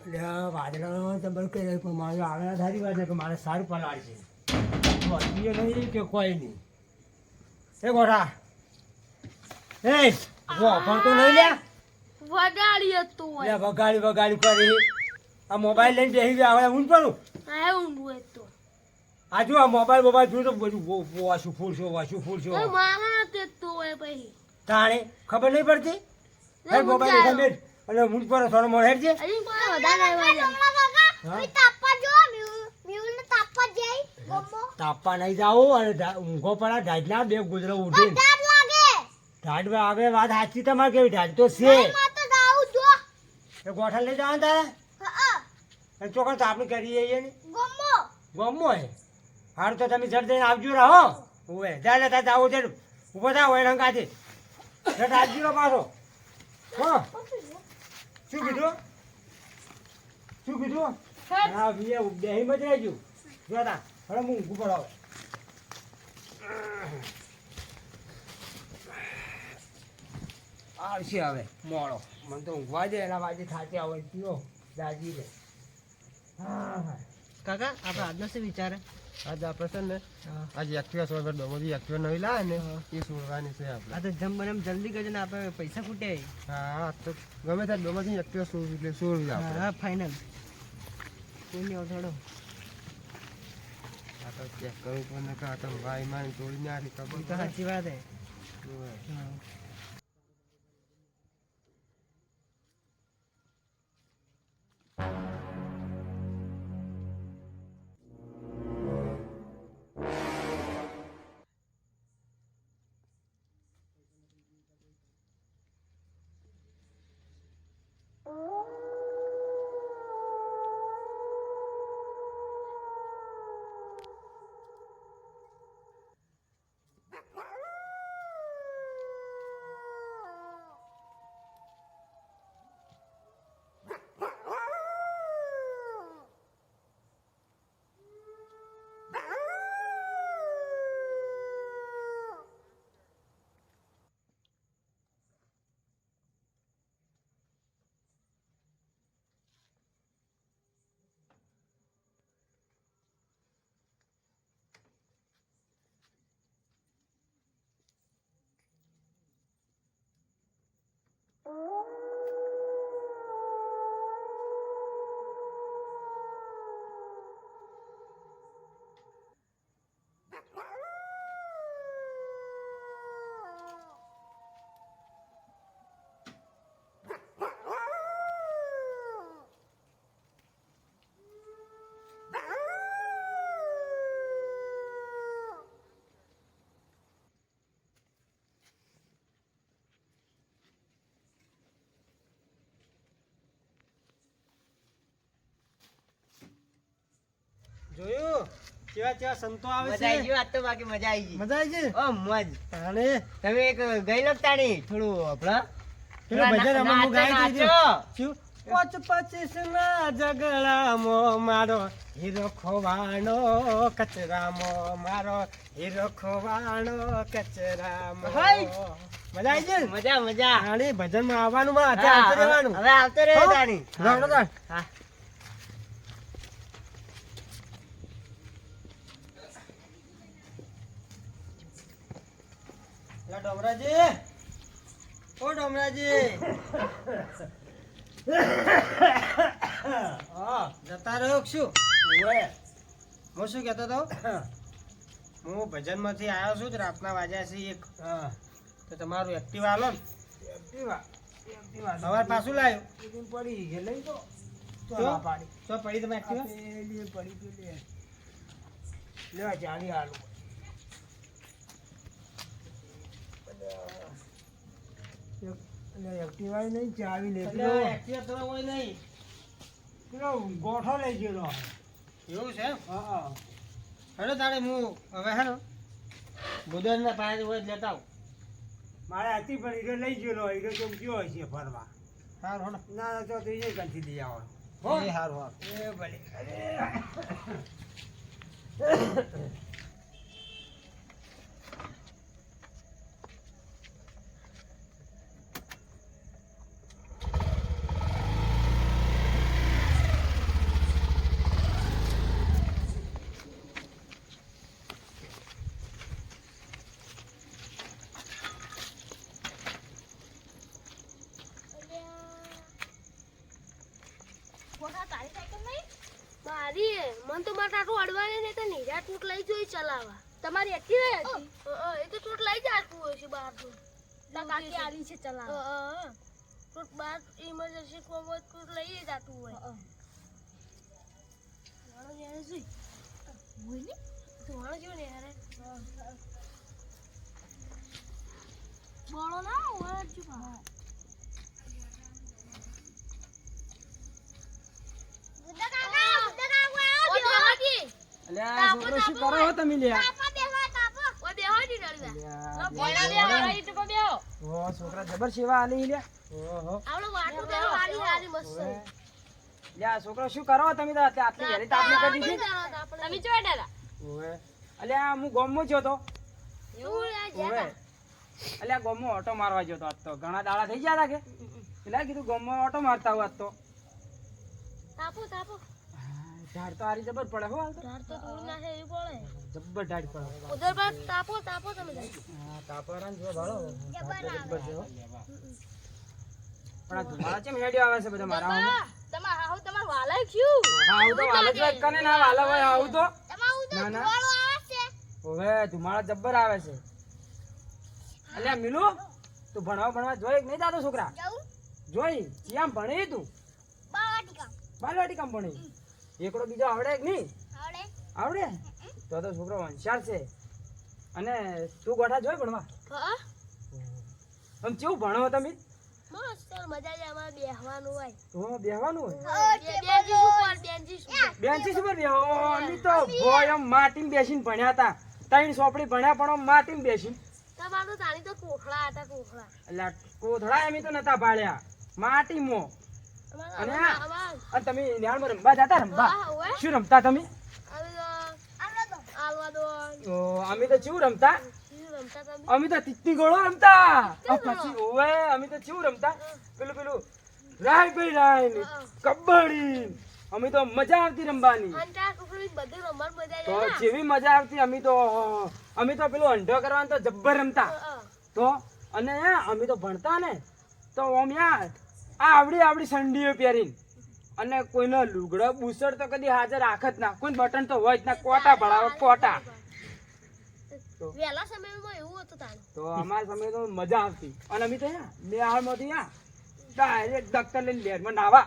એટલે વાદળા તમે કહી રહ્યું પણ મારે આગળ સારી વાત છે કે મારે સારું પલાળ છે વધીએ નહીં કે કોઈ નહીં એ ગોઠા એ પણ તો નહીં લ્યા વગાડી હતો લે વગાડી કરી આ મોબાઈલ લઈને બેસી ગયા હવે ઊંઘ પડું આ ઊંઘું હતો આ જો આ મોબાઈલ જોયું તો બધું વાસું ફૂલશો મારા તે તો એ પછી તાણે ખબર નહીં પડતી હે મોબાઈલ ગમે અને ઊંઘ પર થોડો મોડ હેડ છે અરે કોઈ વધારે આવ્યા તાપવા નહીં જાવું અને ઊંઘો પડે ઢાઢના બે ગુજરો ઉઠી ઢાઢ આવે વાત સાચી તમારે કેવી ઢાઢ તો છે એ ગોઠા લઈ જવાનું તારે ચોકન તો આપણે કરીએ ને ગમો હે હારું તો તમે જડ દઈને આવજો રહો ઓવે જાય તા આવો છે ઉભો થાવ હોય રંગાથી જડ આવજો રહો પાછો હા શું કીધું હા બીએ બેહી મત રહેજો જોતા હવે હું ઊંઘું પડાવ આવશે હવે મોડો મને તો ઊંઘવા દે એના બાજુ થાકી આવે પીઓ દાજી લે હા કાકા આપણે આજનો શું વિચારે આજે આપણે છે ને આજે એક્ટિવા સોળ ડોમોથી એક્ટિવા નવી લાવે ને એ સોળવાની છે આપણે આ તો જમ બને એમ જલ્દી કરજો ને આપણે પૈસા ખૂટે હા તો ગમે ત્યાં ડોમોથી એક્ટિવા સોળ એટલે સોળ આપણે હા ફાઇનલ કોઈ નહીં થોડો આ તો ચેક કરવું પણ ને આ તો ભાઈ મારી તોડીને આરી ખબર તો સાચી વાત હે પડે. જોયું કેવા સંતો આવે મજા આવી ગયો આજ તો બાકી મજા આવી ગઈ મજા આવી છે ઓ મોજ અને તમે એક ગઈ લગતા નહીં થોડું આપડા પેલો ભજન અમે હું ગાઈ દીધું નાચો. શું પોચ 25 ના ઝઘડામાં મારો હીરો ખોવાનો કચરામાં મારો હીરો ખોવાનો કચરામાં હાય. મજા આવી છે ને? મજા મજા અને ભજનમાં આવવાનું માં હા, આવતો રહેવાનું હવે આવતો રહે હો? તાણી રાવણો તાણ. હા લા ડોમરાજી ઓ ડોમરાજી હા જતા રહ્યો કે શું હું શું કહેતો હતો હું ભજનમાંથી આવ્યો છું જ રાતના વાગ્યા છે એક તો તમારું એક્ટિવા આલો ને સવાર પાછું લાવ્યો પડી ગઈ લઈ તો તો પડી તમે એક્ટિવા પડી લેવા ચાલી હાલું એક્ટિવા નહીં ચાવી લે એટલે એક્ટિવા તો હોય નહીં પેલો ગોઠો લઈ ગયેલો એવું છે એમ? હા હેલો તારે હું હવે હેલો બુધવારના પાસે હોય જ લેતા આવું મારે હતી પણ હીરો લઈ ગયેલો હીરો તો ગયો હશે ફરવા સારું હેલો ના તો એ કંથી લઈ આવવાનો એ સારું સારું એ ભલે હારી હે. મન તો મારે આટલું અડવાને ને તો નીરા ટૂટ લઈ જોઈ ચલાવવા. તમારી એક્ટિવા હતી? એ તો ટૂટ લઈ જાતું હોય છે બહાર તો. કાકી આલી છે ચલાવવા. ટૂટ બહાર ઇમરજન્સી કોમ હોય ટૂટ લઈ જાતું હોય. વાળો જેને જોઈ. હોય ને? તો વાળો જેવો ને યાર. બોલો ના હોય જ પા. અલ્યા છોકરો શું કરો છો તમે લ્યા ઓ છોકરા જબર સેવા આલી લ્યા ઓહો લ્યા છોકરો શું કરો તમે તો આટલી ઘરે તાપલી કરી દીધી ઓવે અલ્યા હું ગામમાં જ્યો તો ઓવે અલ્યા ગામમાં ઓટો મારવા જ્યો તો આજ તો ઘણા દાડા થઈ ગયા હતા કે એટલે કીધું ગામમાં ઓટો મારતા હું આજ તો ઝાડ તો આરી જબર પડે હો હાલ તો જબર ઝાડ પડે હા તાપરાન જો ભાળો જબર છે હો પણ આ ધુમાડા ચેમ હેડ્યો આવે છે બધા મારા હું હા હું તો વાલે જ વાત કને ના વાલા હોય આવું તો ના ના ઓવે ધુમાડા જબર આવે છે અલ્યા મિલુ તું ભણવા જોઈ કે નહીં જાતો છોકરા જોઈ ક્યાં ભણી તું બાલવાટી કામ ભણી એકડો બીજો આવડે કે નહીં આવડે તો છોકરો હોશિયાર છે અને તું ગોઠા જોઈ ભણવા આમ કેવું ભણો તમે બેહવાનું હોય બેન્ચીસ ઉપર બેહો અમે તો ભોય આમ માટીમાં બેસીને ભણ્યા હતા 3 સોપડી ભણ્યા પણ આમ માટીમાં બેસીને એટલે કોથળા એમ તો નતા ભાળ્યા માટીમાં અને તમે ન્યાણમાં રમવા જતા રમવા શું રમતા તમે અમે તો કેવું રમતા અમે તો તીતી ગોળો રમતા પછી ઓવે અમે તો કેવું રમતા પેલું રાય ભાઈ રાય કબડ્ડી અમે તો મજા આવતી રમવાની તો જેવી મજા આવતી અમે તો પેલું અંઢો કરવાનું તો જબ્બર રમતા તો અને અમે તો ભણતા ને તો આમ આવડી સંડીઓ પહેરીને અને કોઈનો લુગડો બુસડ તો કદી હાજર રાખ જ ના કોઈ બટન તો હોય જ ના કોટા ભણાવે કોટા વેલા સમયમાં એવું હતું તાણ તો અમારા સમય તો મજા આવતી અને અમે તો બેહાળમાંથી ડાયરેક્ટ દફતર લઈને લેરમાં નાવા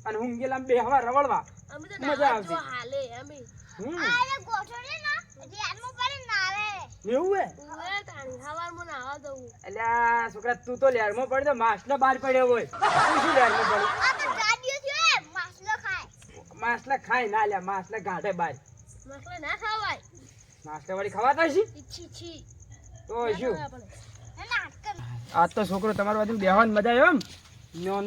અને ઊંઘેલા બેહવા રવળવા અમે તો મજા આવતી હાલે અમે આલે ગોઠોડે ના ધ્યાનમાં પડી નાવે એવું હે ઓએ તાણી હવારમાં નાવા દઉં અલ્યા છોકરા તું તો લેરમાં પડી તો માસલો બહાર પડ્યો હોય તું શું લેરમાં પડી આ તો ગાડીઓ છે માસલા ખાય ના લ્યા માસલા ગાઢે બહાર મસલા ના ખાવાય માસલા વાળી ખવાતા છે છી તો શું આજ તો છોકરો તમારી બાજુ બેહવાની મજા આવ્યો એમ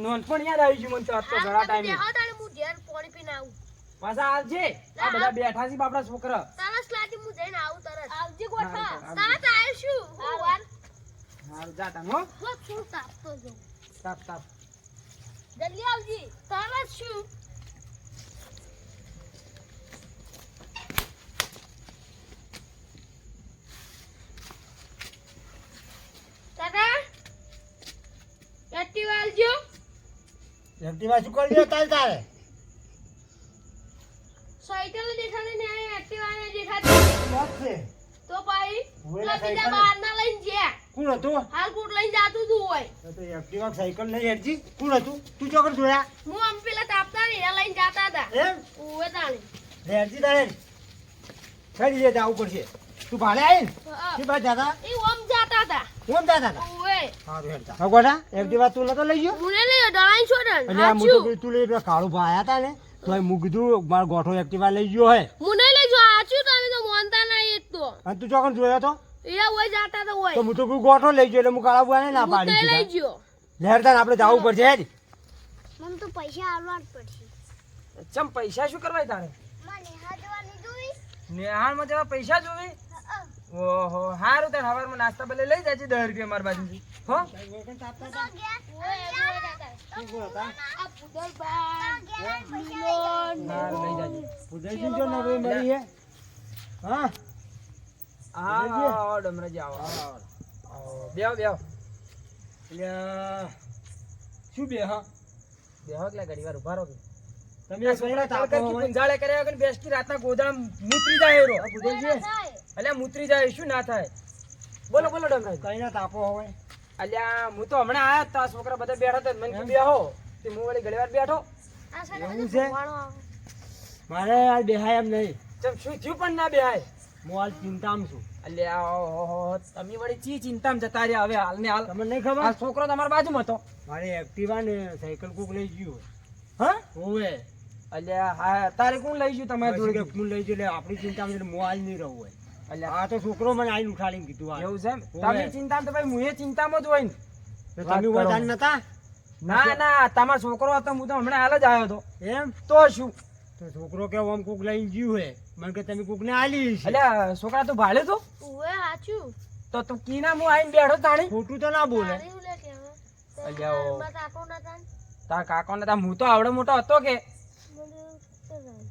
નોન પણ યાદ આવી ગયું મને તો આજ તો ઘણા ટાઈમે હા તાણે હું ઘેર પાણી પીને આવું પાછા આવજે આ બધા બેઠા છે બાપડા છોકરા તરસ લાગી હું જઈને આવું તરત આવજે ગોઠા આવજે. તરત આવીશું વાર હારું જાતા હો શું તાપતો જો તાપ જલ્દી આવજી તરત શું કાકા એક્ટિવા આલજો એક્ટિવા શું કરી તારે સાયકલ દેખાડે ને આ એક્ટિવા ને દેખાડે વાત છે તો ભાઈ ઓલા બીજા સાયકલ બહાર ના લઈને જ્યા કોણ હતું હાલ કોટ લઈને જાતું તું હોય તો એક્ટિવા સાયકલ નહીં હેડજી કોણ હતું તું ચોકર જોયા હું આમ પેલા તાપતા ને એ લઈને જાતા હતા એમ ઓવે તાણે હેડજી તારે ફરી જતા આવું પડશે તું ભાડે આવીને કે બાદ જાતા એ ઓમ જાતા હતા કોણ જાતા હતા ઓવે સારું હેડતા હા ગોડા એક્ટિવા તું નતો લઈ ગયો મુને લે ડળાઈ છોડન એટલે આ મું તો તું લઈ પેલા કાળુ ભાઈ આયા તા ને તો મું કીધું મારો ગોઠો એક્ટિવા લઈ ગયો હે મુને લે જો આચું તમે તો મોનતા નહીં એક તો અને તું ચોકર જોયો તો એ ઓય જાતા તો ઓય તો હું તો કોઈ ગોઠો લઈ ગયો એટલે હું કાળા ભાઈ ના પાડી લઈ દીધા ગયો લેરતા આપણે જવું પડશે હેડ મને તો પૈસા આલવા જ પડશે ચમ પૈસા શું કરવા તારે મને હાજવાની જોઈ નેહાળમાં જવા પૈસા જોવી ઓહો હારું તાર હવારમાં નાસ્તા બલે લઈ જાજે 10 રૂપિયા માર બાજુથી હો ઓય આ પુદર બા મિલોન હારું લઈ જાજે પૂજાજી જો ને ભાઈ મળી હે હા આવો ડમરાજી આવો બેહો એટલે શું બે હા બેહો એટલે ઘડી વાર ઉભા રહો કે તમે કઈના તાપો તડકા હોય? ગુંજાળે કર્યા વગર બેસતી રાતના ગોદડા મૂતરી જાય એરો. ભૂદેવજી, થાય. અલ્યા મૂતરી જાય શું ના થાય? બોલો બોલો ડમરાજ. કઈના તાપો હોય? અલ્યા હું તો હમણાં આયા જ તા, છોકરા બધા બેઠા હતા મને કીધું બેહો તે હું વળી ઘણી વાર બેઠો. આ સાઈડ એવું બધું છે? ભગવાણો આવે. મારે આ બેહાય એમ નહીં. ચમ શું થયું પણ ના બેહાય? હું હાલ ચિંતામાં છું. અલ્યા ઓહો, તમે વળી ચી ચિંતામાં જતા રહ્યા હવે હાલ ને હાલ. તમને નહીં આ ખબર? છોકરો તમારા બાજુમાં હતો. મારે એક્ટિવા ને સાયકલ કોક લઈ ગયું હા હોવે. અલ્યા હા તારે કોણ લઈ ગયું તમારી પછી કે જોડે? હું લઈ ગયો એટલે આપણી ચિંતામાં છે એટલે હું હાલ નહીં રહું હોય. અલ્યા આ તો છોકરો મને આઈને ઉઠાડીને કીધું આ. એવું છે એમ? હોવે. તમે ચિંતામાં તો ભાઈ હું ચિંતામાં જ હોય ને. તો વાત તમે કરો. વળતા નતા ના ના તમારો છોકરો હતો હું તો હમણાં હાલ જ આવ્યો હતો. એમ? તો શું? તો છોકરો કે આમ કોક લઈને ગયું હે મને કે તમે કોક ને આલી છે. અલ્યા છોકરા તું ભાડે તો ઉવે સાચું. તો તું કીના હું આઈને બેઠો તાણી. ખોટું તો ના બોલે. તારે એવું લે કે હવે? તો અલ્યા ઓ. મારા કાકો નતા ને? તાર કાકો ને હું તો આવડો મોટો હતો કે. મને શું થાય?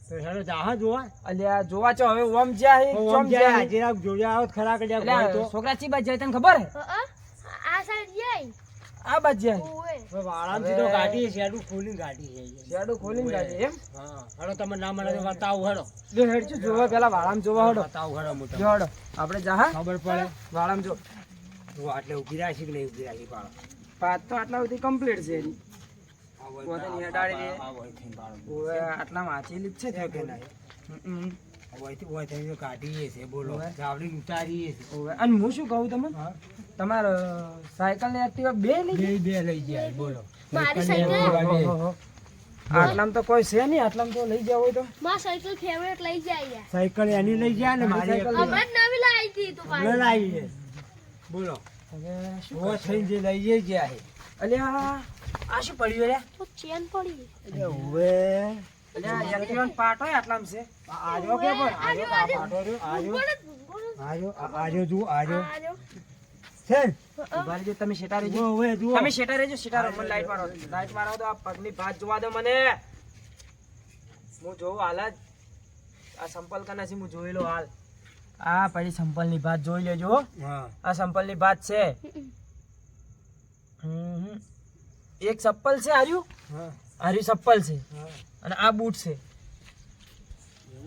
તો હેડો જાહા જોવા. અલ્યા જોવા છો હવે ઓમ જ્યાં હે, તો ચોમ આમ જાય જ્યાં હે. આજે રાત જોયા આવત ખરા કડ્યા હોય અલ્યા તો. છોકરા ચી બાજુ જાય તને ખબર હે? આ સાઈડ જાય. આ બાજુ જાય. ઉવે. હવે વાળામથી તો ગાડી શેડું ખોલીને ગાડી છે. શેડું ખોલીને ગાડી એમ? હા હેડો તમે ના મળે તો બતાવું હેડો. જો હેડજો જોવા પેલા વાળામાં જોવા હડો. બતાવું હેડો હું તમને. જો હડો આપણે જા હા ખબર પડે. વાળામાં જો. જો આટલે ઉભી રાખી કે નહીં ઉભી રાખી પાડો. પાત તો આટલા સુધી કમ્પ્લીટ છે એની. આ હોય પોતાની આ- હેડાડી દે. આ હોય થઈને પાડો. ઓવે આટલામાં વાંચેલી જ છે છે કે થોડી. નહીં? આ હોય થઈને તો કાઢીએ છે બોલો હોય. જાવડી ઉતારીએ છે. ઓવે અને હું શું કહું તમને હા તમારે સાયકલ ને એક્ટિવા બે લઈ બે લઈ જાય બોલો. મારી સાયકલ? ઓહો. આટલામાં તો કોઈ છે નહીં આટલામાં તો લઈ જાવ હોય તો મારી સાયકલ ફેવરેટ લઈ જાય યાર. સાયકલ એની લઈ જાય ને મારી સાયકલ એકલી હમણાં જ નવી લાવી હતી તું ન પાછી. લાવીએ. બોલો હવે શું ઓ થઈને જે લઈ જાય છે. અલ્યા આ શું પડ્યું રે? તો ચેન પડી. એટલે હવે અલ્યા એક્ટિવાનો પાર્ટ હોય આટલામાં છે. આજો કે પણ આજો આ પાટો રહ્યો આજો આજો જુઓ આજો છે ને? ઉભા રહેજો તમે શેટા રહેજો. જુઓ હવે જુઓ. તમે શેટા રહેજો શેટા રહો. મને લાઈટ મારો તો આ પગની ભાત જોવા દો મને. હું જોઉં હાલ જ આ સંપલ કના છે હું જોઈ લો હાલ. આ પછી સંપલની ભાત જોઈ લેજો હો. હા આ સંપલની ભાત છે. એક ચપ્પલ છે આર્યું હા આર્યું ચપ્પલ છે હા અને આ બૂટ છે.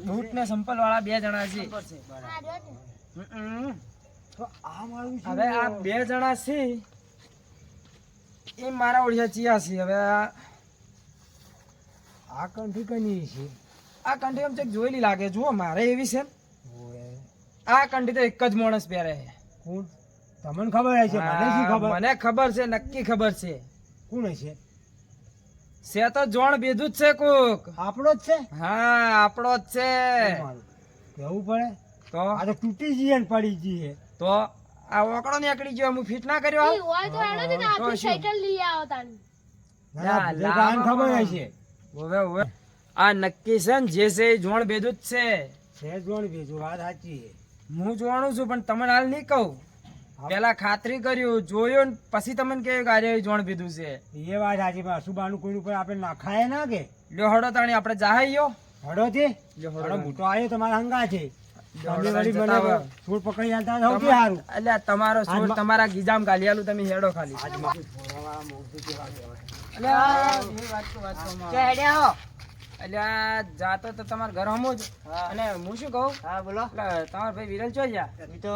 બૂટ ને સંપલ વાળા બે જણા છે. હમ. તો આ મારું શું? હવે આ બે જણા છે એ મારા ઓળિયા ચિયા છે. હવે આ કંઠી કની છે? આ કંઠી આમ ચેક જોયેલી લાગે જુઓ મારે એવી છે ને. ઓએ આ કંઠી તો એક જ માણસ પહેરે છે. કોણ? તમને ખબર હશે મને શી હા, ખબર? મને ખબર છે નક્કી ખબર છે. કોણ હશે? છે તો જોણ બેધું જ છે કોક. આપણો જ છે? હા આપણો જ છે. મારું. કેવું પડે? તો આ તો તૂટી જઈએ ને પડી જઈએ. તો આ ઓકડો નીકળી ગયો હું ફિટ ના કર્યો ઈ હોય તો હેડો ને તો આપણી શું? સાયકલ લઈ આવો તાણી. ના, બધે કાન ખબર હશે. હવે હવે આ નક્કી છે ને જે છે એ જોણ બેધું જ છે. સહેજ જોણ ભેજો વાત સાચી છે. હું જોણું છું પણ તમને હાલ નહીં કહું. પેલા ખાતરી કર્યું જોયું ને પછી તમને કે ગારે જોણ પીધું છે. એ વાત સાચી પણ અશુભાનું કોઈ ઉપર આપણે નાખાય ના કે લ્યો હડો તાણી આપણે જાહાઈયો. હડો છે લ્યો હડો. હડો મોટો આવ્યો તમારા હંગા છે. લ્યો તમે હડો વળી જતા મને આવો. છોડ પકડી આલતા સૌથી સારું. અલ્યા તમારો છોડ આજમાં- તમારા ગીજામ ગાલી આલું તમે હેડો ખાલી. અલ્યા એ વાત તો અલ્યા જાતો તો તમારા ઘર હમો જ. અને હું શું કહું હા બોલો એટલે તમારા ભાઈ વિરલ ચો ગયા. એ તો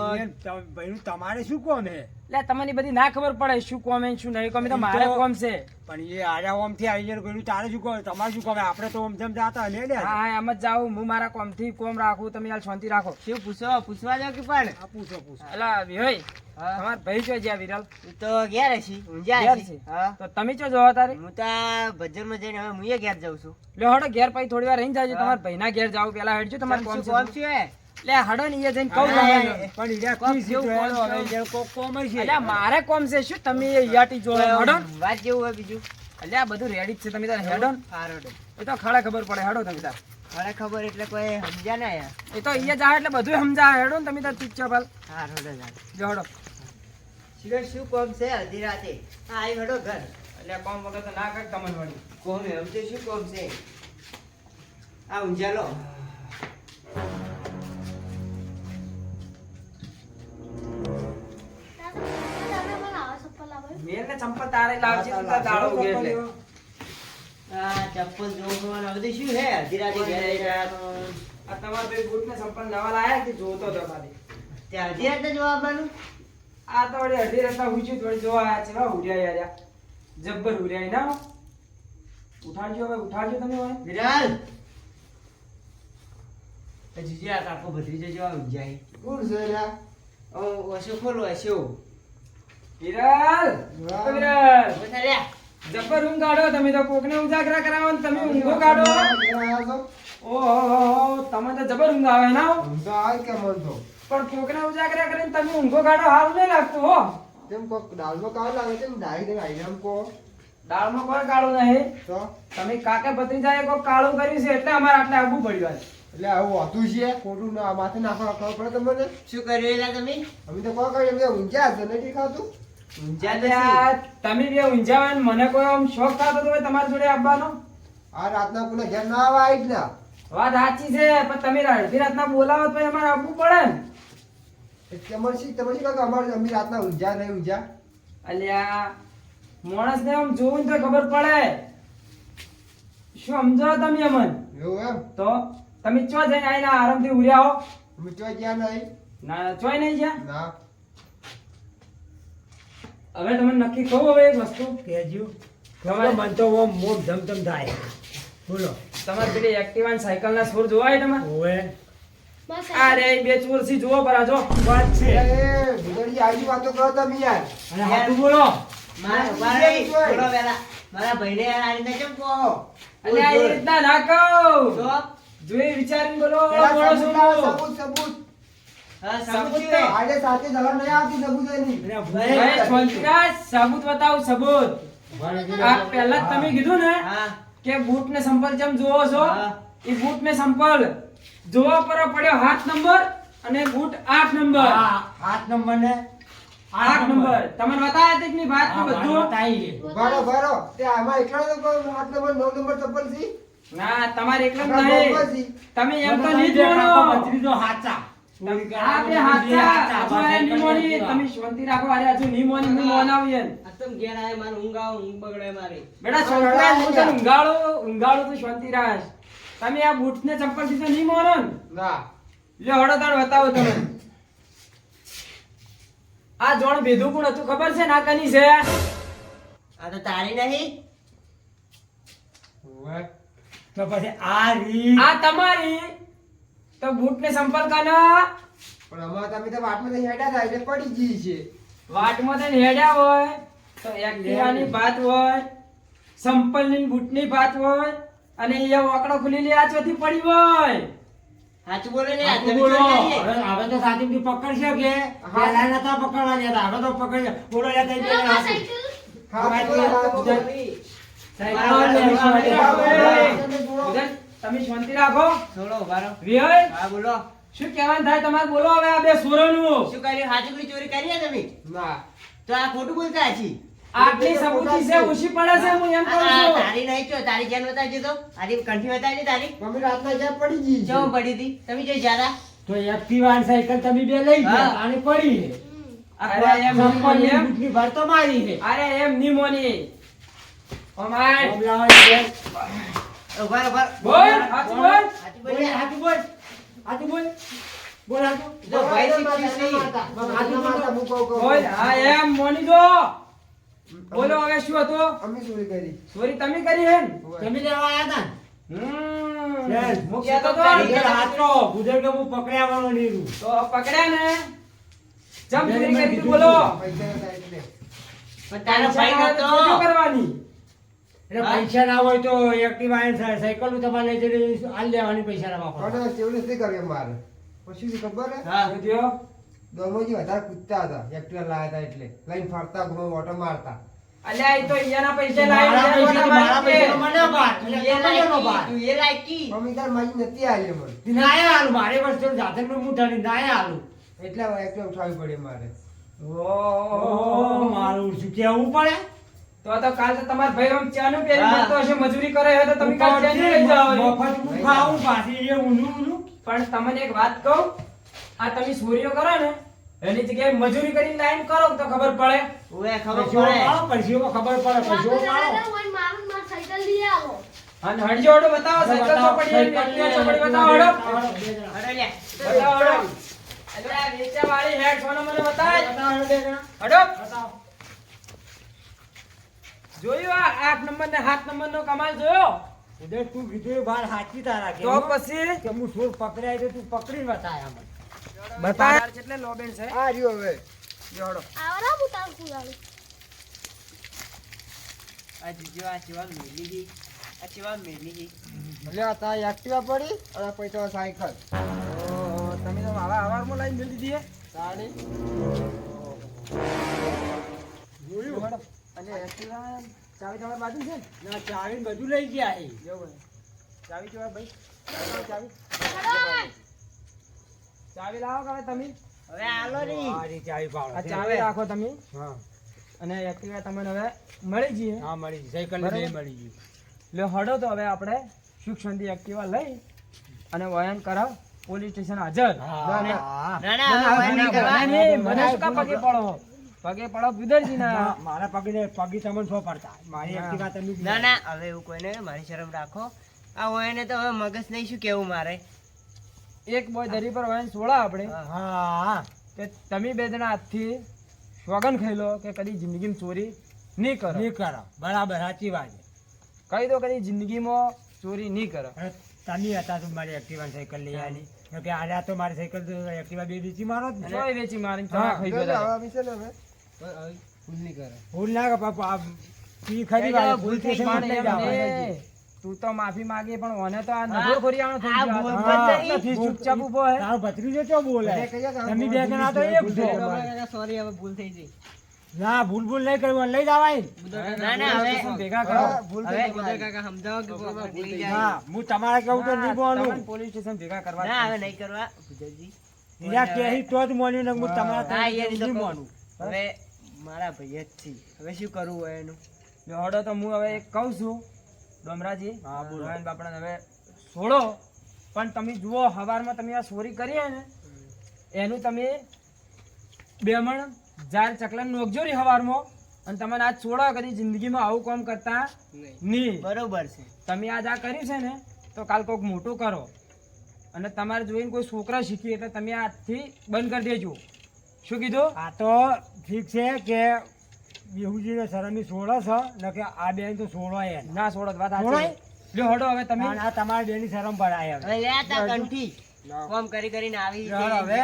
ભાઈ તમારે શું કોમ હે? એટલે તમને બધી ના ખબર પડે શું કોમ હે, શું નહીં કોમ. એ તો મારે કોમ છે. પણ એ આજા ઓમ થી આવી જાય કોઈનું તારે શું કોમ? તમારે શું કોમ? આપણે તો ઓમ જેમ જાતા લે લે. હા હા એમ જ જાઉં હું મારા કોમ થી કોમ રાખું તમે હાલ શાંતિ રાખો. શું પૂછવા જાવ કે પણ આ પૂછો પૂછો. અલા વિહોય હા. તમારા ભાઈ ચો ગયા વિરલ? એ તો ઘેર હશી ઊંઝા ઘેર હશી. છે? હા તો તમે ચો જોવા તારે? હું તો આ બજારમાં જઈને હવે હું ઘેર જાઉં છું. લ્યો હડો ઘેર પછી થોડી વાર રહીને જાજો. તમારા ભાઈના ઘેર જાવ પેલા હેડજો તમારે કોમ શું કોમ છે. છે લે હડો ને અહીંયા જઈને કહું હા, તમને. પણ ઈરા કોક કી જેવું સીધો બોલો હવે હવે. ઈરા કોક કોમ હશે. અલ્યા મારે કોમ છે શું તમે યાટી જોડે હડો ને. વાત જેવું હોય બીજું અલ્યા બધું રેડી જ છે તમે તારે હેડો ને. હારો ડો. એ તો ખાડા ખબર પડે હેડો તમે તાર. મને ખબર એટલે કોઈ સમજ્યા ના યાર. એ તો અહીંયા જાય એટલે બધું સમજા હેડો ને તમે તાર ચૂપચાપ હાલ. હારો ડો જાણ. જો હડો. શિવર શું કોમ છે અડધી રાતે? હા આવી હડો ઘર. અલ્યા કોમ વગર તો ના કર તમને વળી. કોમ એમ તો શું કોમ છે? આ ઊંઝા લો. દાદા મને આવા ચપ્પલ લાવો. મેલ ને ચંપલ તારે લાવજે તું તાર દાડો ઉગે એટલે. આ ચપ્પલ જોવાનું આ બધું શું હે અડધી રાતે ઘેર આઈ ગયા તો આ તમારા ભાઈ બૂટ ને સંપલ નવા લાયા કે જોતો હતો ખાલી. તે અડધી રાતે જોવા આવવાનું આ તો વળી અઢી રસ્તા હુંચ્યું થોડી જોવા આયા છે. વાહ, ઉડ્યા યાર. જબ્બર ઉડ્યા ના. ઉઠાડજો હવે, ઉઠાડજો તમે હવે. વિરાલ હજી આ કાકો ભત્રીજો જેવા ઊંઝાય કોણ છે લ્યા? ઓ ઓછો ખોલો ઓછો વિરાલ, વાહ. ઓ વિરાલ. બોલ્યા જબ્બર ઊંઘ કાઢો તમે તો. કોકને ઉજાગરા કરાવો ને તમે ઊંઘો કાઢો. ઘેર આયા છો? ઓહો, તમે તો જબર ઊંઘ આવે ના. ઊંઘ તો આવે કે મન તો. પણ કોકને ઉજાગરા કરીને તમે ઊંઘો કાઢો હારું નહીં લાગતું હો. તેમ કોક દાળમાં કાળ લાગે છે ને ડાઈ દે આઈટમ કો દાળમાં કોઈ કાળું નહીં. તો તમે કાકે ભત્રીજાએ કોઈ કાળું કર્યું છે એટલે અમારે આટલે આવવું પડ્યું આજ. એટલે આવું હોતું છે ખોટું ના માથે નાખવા ખબર પડે તમને. શું કર્યું એલા તમે અમે તો કોઈ કઈ એમને ઊંઝા છે નથી ખાતું. ઊંઝા એટલે નથી આ તમે બે ઊંઝા હોય ને મને કોઈ આમ શોખ થતો હતો હોય તમારી જોડે આવવાનો. આ રાતના કોને ઘેર ના આવે આઈ જ ના. વાત સાચી છે પણ તમે અડધી રાતના બોલાવો તો અમારે આવવું પડે ને. તમારે શી કાકા અમારે અમે રાતના ઊંઝા નહીં ઊંઝા. અલ્યા માણસને આમ જોવું ને તો ખબર પડે. શું સમજો તમે અમન? એવું એમ તો તમે ચો જઈને આઈને આરામથી ઉર્યા હો. અમે તો ગયા નહીં. ના ચોય નહીં ગયા. ના હવે તમને નક્કી કહું હવે એક વસ્તુ. કહેજો તમારે મન તો ઓમ મોમ ધમધમ થાય. બોલો. તમારે પેલી એક્ટિવા ને સાયકલ ના સોર જોવાય તમારે? ઓવે બસ અરે બે ચોરસી જુઓ પરા જો. વાત છે. એ ભીગડી આવી વાતો કરો તમે યાર. અને હાથું બોલો. મારા મારા થોડો વેલા મારા ભાઈને આ રીતે કેમ કહો અલ્યા એ રીતના ના કહો. તો જોઈ વિચારીને બોલો. પેલા બોલો સબૂત શું? લાવો, સબૂત. હા સબૂત સબૂત છે. આજે સાથે જવા નહીં આવતી સબૂત એની. અને ભાઈ ભાઈ શાંતિરાજ, સબૂત બતાવું સબૂત. આ પહેલા જ તમે કીધું ને હા કે બૂટ ને સંપલ જેમ જોવો છો હા. એ બૂટ ને સંપલ જોવા પર પડ્યો 7 નંબર અને બૂટ 8 નંબર. હા, 8 નંબર ને 8 નંબર તમને બતાયા તે કે નહીં વાત ને બધું? ભરો ભરો તે આમાં એકલા તો 8 નંબર 9 નંબર ચપ્પલ છે. ના તમારે એકલા જ આપણા નહીં. બોલમાં છે. તમે એમ તો નહીં જ બોલો. ભત્રીજો હાચા. આ બે હાથા હજુ આ નહીં મોની. તમે શાંતિ રાખો. અરે હજુ નહીં મોની, હું મોનાવું એમ. આ તો ઘેર આય મારે ઊંઘ આવે ઊંઘ બગડે મારી બેટા શાંતિરાજ, હું તને ઊંઘાડું તું શાંતિરાજ. તમે આ બૂટ ને ચંપલ થી તો નહીં મોનો ને? ના લ્યો હળો તાણ બતાવો તમે. આ જોણ ભેધું પણ હતું ખબર છે ના કની છે? આ તો તારી નહીં ઓવે. તો પછી આ રીત આ તમારી તો બૂટ ને સંપલ કાના પણ અમારે તમે તો વાટમાં તો હેડા થાય એટલે પડી ગઈ છે. વાટમાં થઈને હેડ્યા હોય તો એક્ટિવાની વાત હોય, સંપલ ની બૂટ ની વાત હોય અને એ વાકડો ખુલી આ ચોથી પડી હોય. સાચું બોલે ને આ હાચું તમે બોલો. જોઈ લઈએ. હવે તો સાચું પકડશે કે પહેલા નતા પકડવાની હતા. હવે તો પકડશે. બોલો લે તઈ પેલા આ હાચું. સાયકલ હા, હા, બોલો, હા, બોલો. તમે શાંતિ રાખો. થોડો ઉભા રહો. વિહય હા બોલો શું કહેવાનું થાય તમારે બોલો હવે આ બે સુરોનું. શું કર્યું સાચું કોઈ ચોરી કરી હે તમે ના તો આ ખોટું બોલતા હછી આટલી સબૂતી છે ઓછી પડે છે હું એમ કહું આ છું. તારી નહીં છો તારી જાન બતાવજો તો આરી કંઠી બતાવજો તારી મમ્મી રાતના જ્યાં પડી ગઈ છે. ચો પડી હતી તમે જોઈ જ્યાદા તો એક્ટિવા અને સાયકલ તમે બે લઈ ગયા હા. અને પડી છે. અરે એમ ચંપલની એમ બૂટની ભર તો મારી છે. અરે એમ ની મોની. ઓમાય ઓમ લાવવાની છે. ઉભા રહો, ઉભા રહો. બોલ હાથ બોલ. સાચું બોલ, બોલ હાચું બોલ. હાચું બોલ. બોલ હાચું. જો ભાઈ શીખ્યું છે. હાથમાં મારતા મૂકો, કહો. બોલ હા એમ મોની જો. બોલો હવે શું હતું? અમે ચોરી કરી. ચોરી તમે કરી હે ને? તમે લેવા આયા હતા ને? yes. હું કહેતો તો ગુજર હાચો. ગુજર કે હું પકડ્યા આવવાનો નહીં છું. તો પકડ્યા ને જમ ચોરી કરી તું બોલો. પૈસા નતા એટલે. પણ તારો ભાઈ નતો ચોરી કરવાની. એટલે પૈસા ના હોય તો એક્ટિવા અને સાયકલ નું તમારે લઈ જઈને હાલ લેવાની પૈસા ના વાપરવા. પણ કેવું નથી કર્યું મારે. પછી શું ખબર હે? હા જોજો. દોમોજી વધારે કૂદતા હતા એક્ટિવા લાયા હતા એટલે લઈને ફરતા ઘણો ઓટો મારતા. અલ્યા એ તો અહીંયાના પૈસા મારા લાવીને પૈસા તો મારા પૈસા તો મને અપાર. એટલે તું એ તમને નો અપાર. લાયકી, તું એ લાયકી. મમ્મી તાર માજી નથી આવી મને. નાયા હાલું. મારે વર્ષ જાતે નું મુઠાણી નાયા હાલું. એટલે હવે એક્ટિવા ઉઠાવવી પડી મારે. ઓહો, મારું શું કેવું પડે? તો કાલ તો તમારા ભાઈ આમ ચાનું પહેરી હા. મળતો હશે મજૂરી કરે હે તો તમે કાલ ચાનું લઈ જાઓ. મફત હું ખાવું પાછી એ ઊંધું ઊંધું. પણ તમને એક વાત કહું, આ તમે ચોરીઓ કરો ને એની જગ્યાએ મજૂરી કરીને લાઈન કરો તો ખબર પડે. ઓએ ખબર પૈસો પડે આવો, પૈસો ખબર પડે. પૈસો આવો. મારું માર સાયકલ લઈ આવો અને હળજો હળો બતાવો સાયકલ ચોપડી એક્ટિવા ચોપડી બતાવો હળો અરે લે બતાવો હળો અલ્યા વેચા વાળી હેડ સોનો મને બતાય હળો જોયો આ 8 નંબર ને 7 નંબર નો કમાલ જોયો ઉદય તું કીધું એ વાત સાચી તારા કે તો પછી કે હું ચોર પકડાય તો તું પકડીને બતાય અમને બતાય એટલે લોબેન છે આ રહ્યો હવે જો હળો આવરા બુતાવ કુરાલી આ જીજો આ ચીવાલ મેલી ગઈ આ ચીવાલ મેલી ગઈ એટલે આ તારી એક્ટિવા પડી અને પછી તો સાયકલ ઓહો, તમે તો આવા આવારમાં લાઈન મેલી દીધી હે તારી જોયું હળો અને એક્ટિવા ચાવી તમારી બાજુ છે ને? ના ચાવીને બધું લઈ ગયા એ એવું હે. ચાવી જોવા ભાઈ ચાવી ચાવી લાવો કે હવે તમે હવે આલો રી મારી ચાવી પાડો આ ચાવી રાખો તમે હા અને એક્ટિવા તમને હવે મળી જઈએ હા મળી ગઈ સાયકલ બરાબર. બે મળી ગઈ લે હડો તો હવે આપણે સુખ શાંતિ એક્ટિવા લઈ અને વયન કરાવ પોલીસ સ્ટેશન હાજર હા ના ના, ના હવે નહીં કરવા. નહીં, મને શું કામ પગે પડો પગે પડો ગુદરજીના મારા પગી તમને છો પડતા મારી એક્ટિવા તમે ના ના હવે એવું કોઈને મારી શરમ રાખો આ હોય ને તો હવે મગજ નહીં શું કેવું મારે એક બોય દરી પર વયન સોળા આપણે હા કે તમે બે જણા હાથથી સોગન ખાઈ લો કે કદી જિંદગીમાં ચોરી નહીં કરો નહીં કરો બરાબર સાચી વાત છે. કહી દો કદી જિંદગીમાં ચોરી નહીં કરો અને તમે હતા તો મારી એક્ટિવા સાયકલ લઈ આવી કે આર્યા તો મારી સાયકલ તો એક્ટિવા બે બીજી મારો જ ને ચોય વેચી મારીને હા. ચા ખાઈ ગયો હવે વિશે ને હવે ભૂલ નહીં કરે ભૂલ ના કે બાપુ આ પી ખરી વાત ભૂલ થઈ છે પણ એટલે એમ જ આવે. નહીં. તું તો માફી માંગી પણ ઓને તો આ નભોરખોરીયાણો થઈ આ ગયો. ભૂલ આ પણ નથી, નહીં. ચૂપચાપ ઊભો હે. તારો ભત્રીજો ચો બોલે એને કહીએ કે હવે તમે બે જણા તો એક છો સોરી હવે ભૂલ થઈ ગઈ ના ભૂલ ભૂલ નહીં કરવું લઈ જવાય ના ના હવે ભેગા કરો હા, ભૂલ થઈ હવે ગઈ મારી. કાકા સમજાવો કે કોક ભૂલી જાય હા હું તમારે કેવું તો નહીં તમને બોલું પોલીસ સ્ટેશન ભેગા કરવા ના હવે નહીં કરવા ભૂજાજી બીજા કહી તો જ મોન્યું ને હું તમારા હા તરફથી યાર નહીં મોનું હવે મારા ભાઈ જ છે હવે શું કરવું હોય એનું જો હડો તો હું હવે એક કહું છું ડોમરાજી હા, બોલો. રોહન બાપડાને હવે છોડો પણ તમે જુઓ હવારમાં તમે આ ચોરી કરી હે ને એનું તમે બેમણ જાર ચકલન નોખજો રી હવારમાં અને તમને આજ છોડો કદી જિંદગીમાં આવું કામ કરતા નહીં બરોબર છે તમે આજ આ કર્યું છે ને તો કાલ કોઈક મોટું કરો અને તમારે જોઈને કોઈ છોકરા શીખી એટલે તમે આજથી બંધ કરી દેજો શું કીધું આ તો ઠીક છે કે બેહુજીને શરમી છોડો છો ને કે આ બેન તો છોડો એમ ના છોડો વાત સાચી છોડાય? છે. લ્યો હડો હવે તમે આ તમારી બેની શરમ પડાય હવે હવે લે તા કંઠી કોમ કરી કરીને આવી છે ચાલો હવે.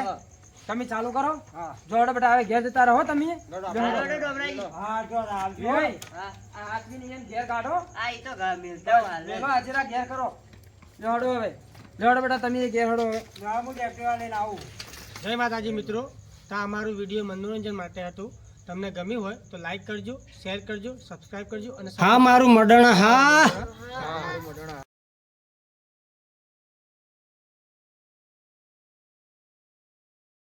તમે ચાલુ કરો હા જો હડો બેટા હવે ઘેર જતા રહો તમે હાલો ને ડોબરાજી. હા જો આવજો ઓય, હા આ આદમીની જેમ ઘેર કાઢો આ ઈ તો ઘા મિલતા હાલ લેલો હાજરા ઘેર કરો લ્યો હડો હવે લ્યો હડો બેટા તમે ઘેર હડો હવે ના, હું એક્ટિવા લઈને આવું જય માતાજી મિત્રો તો આ અમારું વિડીયો મનોરંજન માટે હતું તમને ગમ્યું હોય તો લાઈક કરજો શેર કરજો સબસ્ક્રાઇબ કરજો અને હા મારું મડણા હા